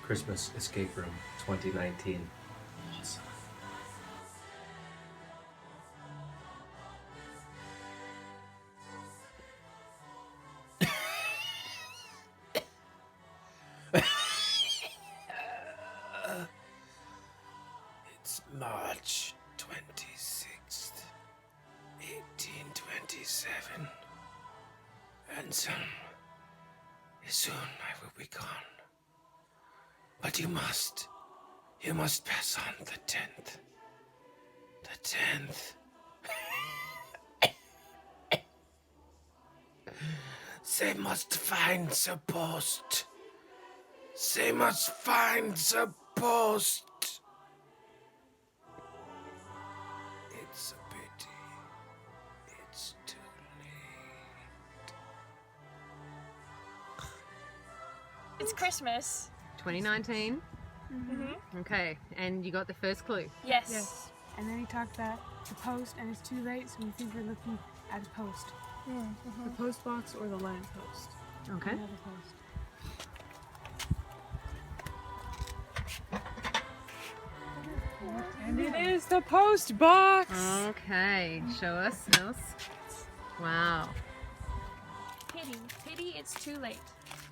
Christmas Escape Room 2019. Awesome. It's March 26th, 1827, and soon I will be gone. But you must pass on the 10th. The 10th. They must find the post. They must find the post. It's a pity. It's too late. It's Christmas. 2019. Mm-hmm. Okay, and you got the first clue. Yes. Yes. And then he talked about the post, and it's too late, so we think we're looking at a post. Mm-hmm. The post box or the lamp post. Okay. Another post. And it is the post box! Okay, show us. Wow. Pity, it's too late.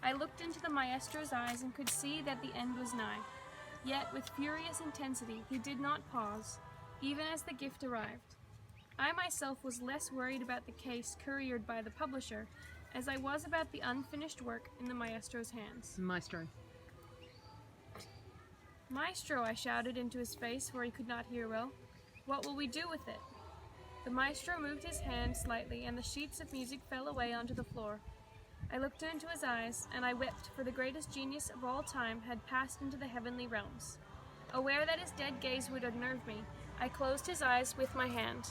I looked into the maestro's eyes and could see that the end was nigh. Yet, with furious intensity, he did not pause, even as the gift arrived. I myself was less worried about the case couriered by the publisher, as I was about the unfinished work in the maestro's hands. Maestro. Maestro, I shouted into his face where he could not hear well. What will we do with it? The maestro moved his hand slightly, and the sheets of music fell away onto the floor. I looked into his eyes, and I wept, for the greatest genius of all time had passed into the heavenly realms. Aware that his dead gaze would unnerve me, I closed his eyes with my hand.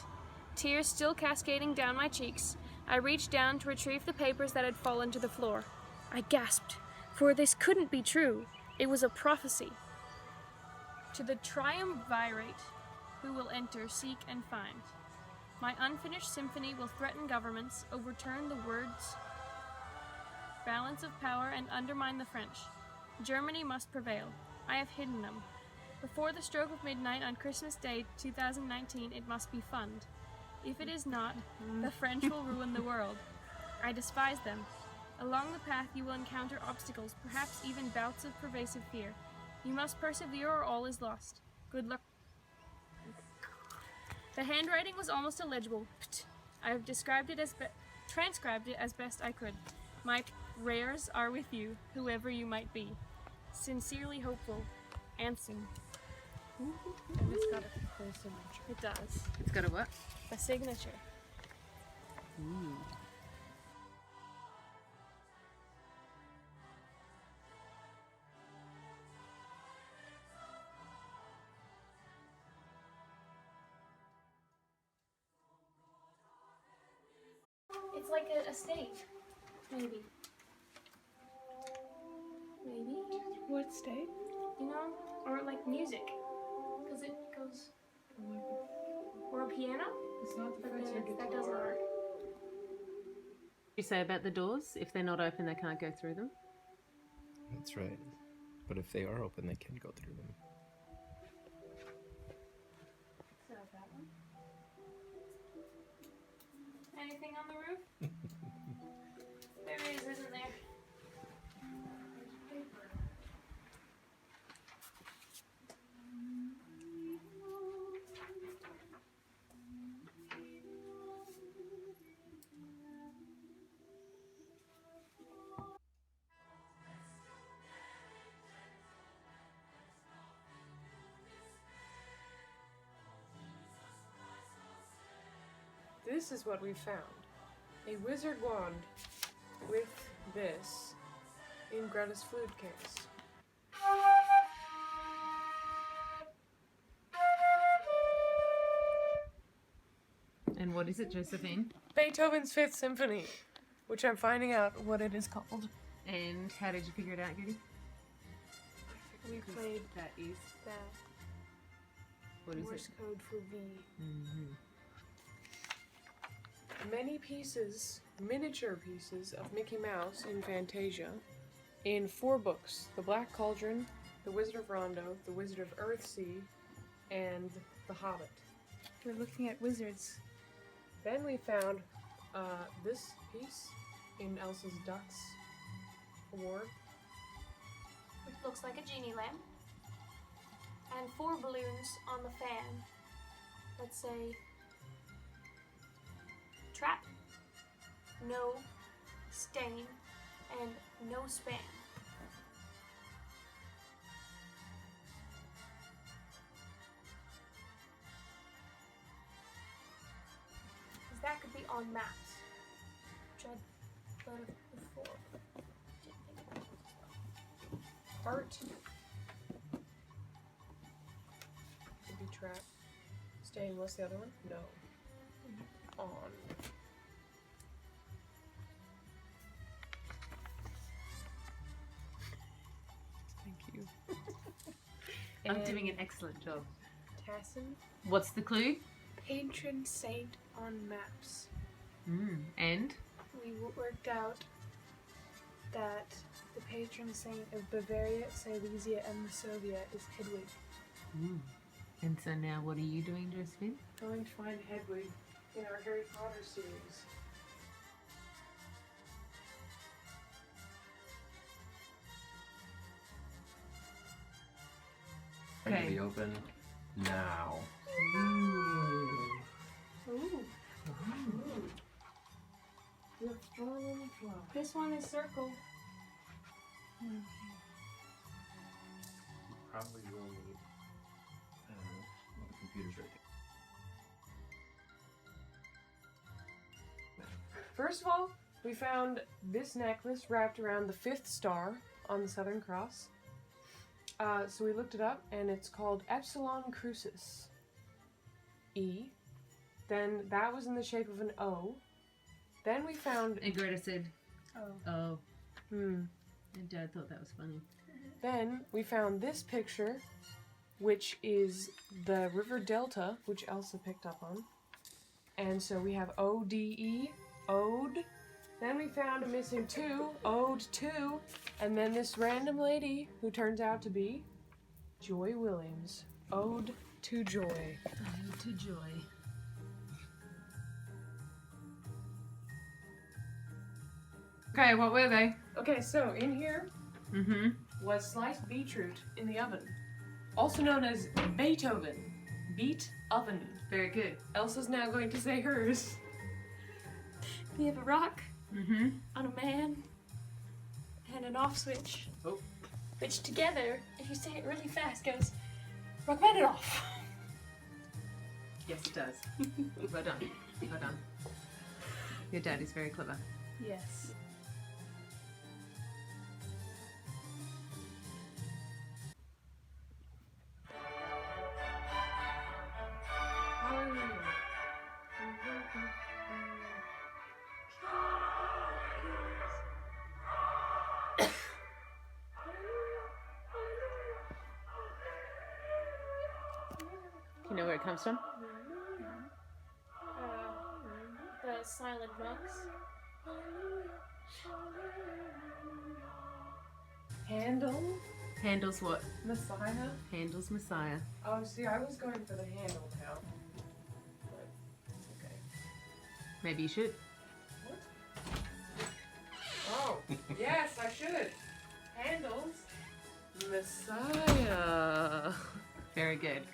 Tears still cascading down my cheeks, I reached down to retrieve the papers that had fallen to the floor. I gasped, for this couldn't be true. It was a prophecy. To the triumvirate who will enter, seek, and find. My unfinished symphony will threaten governments, overturn the words' balance of power, and undermine the French. Germany must prevail. I have hidden them. Before the stroke of midnight on Christmas Day 2019, it must be funded. If it is not, the French will ruin the world. I despise them. Along the path you will encounter obstacles, perhaps even bouts of pervasive fear. You must persevere or all is lost. Good luck. The handwriting was almost illegible. I have transcribed it as best I could. My prayers are with you, whoever you might be. Sincerely hopeful, Anson. And it's got a full signature. It does. It's got a what? A signature. Ooh. It's like a stage. Maybe. What state? You know? Or like music. Because it goes... Or a piano? It's not the But French then that doesn't work. You say about the doors? If they're not open, they can't go through them. That's right. But if they are open, they can go through them. So that one. Anything on the roof? There is, isn't there? There's paper. This is what we found. A wizard wand with this in Greta's flute case. And what is it, Josephine? Beethoven's Fifth Symphony, which I'm finding out what it is called. And how did you figure it out, Judy? We played That is. that What is Morse it? code for V. Mm-hmm. Many pieces, miniature pieces of Mickey Mouse in Fantasia in 4 books: The Black Cauldron, The Wizard of Rondo, The Wizard of Earthsea, and The Hobbit. We're looking at wizards. Then we found this piece in Elsa's Ducks Award. Which looks like a genie lamp. And 4 balloons on the fan. Let's say trap, no stain, and no spam. Because that could be on maps, which I'd thought of before. Didn't think about it as well. Heart. Could be trap. Stain, what's the other one? No. On. Thank you. I'm And doing an excellent job. Tassin. What's the clue? Patron saint on maps. And? We worked out that the patron saint of Bavaria, Silesia, and Masovia is Hedwig. And so now what are you doing, Josephine? Going to find Hedwig in our Harry Potter series. Going to Okay. be open now. Ooh. This one is circle. Probably will need. Well, the computer's right there. First of all, we found this necklace wrapped around the 5th star on the Southern Cross. So we looked it up, and it's called Epsilon Crucis. E. Then that was in the shape of an O. Then we found. And Greta said, oh. Hmm. And Dad thought that was funny. Then we found this picture, which is the river delta, which Elsa picked up on. And so we have ODE, Ode. Then we found a missing 2, Ode 2. And then this random lady who turns out to be Joy Williams. Ode to Joy. Ode to joy. Okay, what were they? Okay, so in here was sliced beetroot in the oven, also known as Beethoven. Beet oven. Very good. Elsa's now going to say hers. We have a rock Mm-hmm. on a man and an off switch. Oh. Which together, if you say it really fast, goes Rachmaninoff. Yes, it does. Well done. Well done. Your dad is very clever. Yes. You know where it comes from? The silent monks. Handle? Handel's what? Messiah? Handel's Messiah. Oh, see, I was going for the handle now. But, okay. Maybe you should. What? Oh, yes, I should. Handel's Messiah. Very good.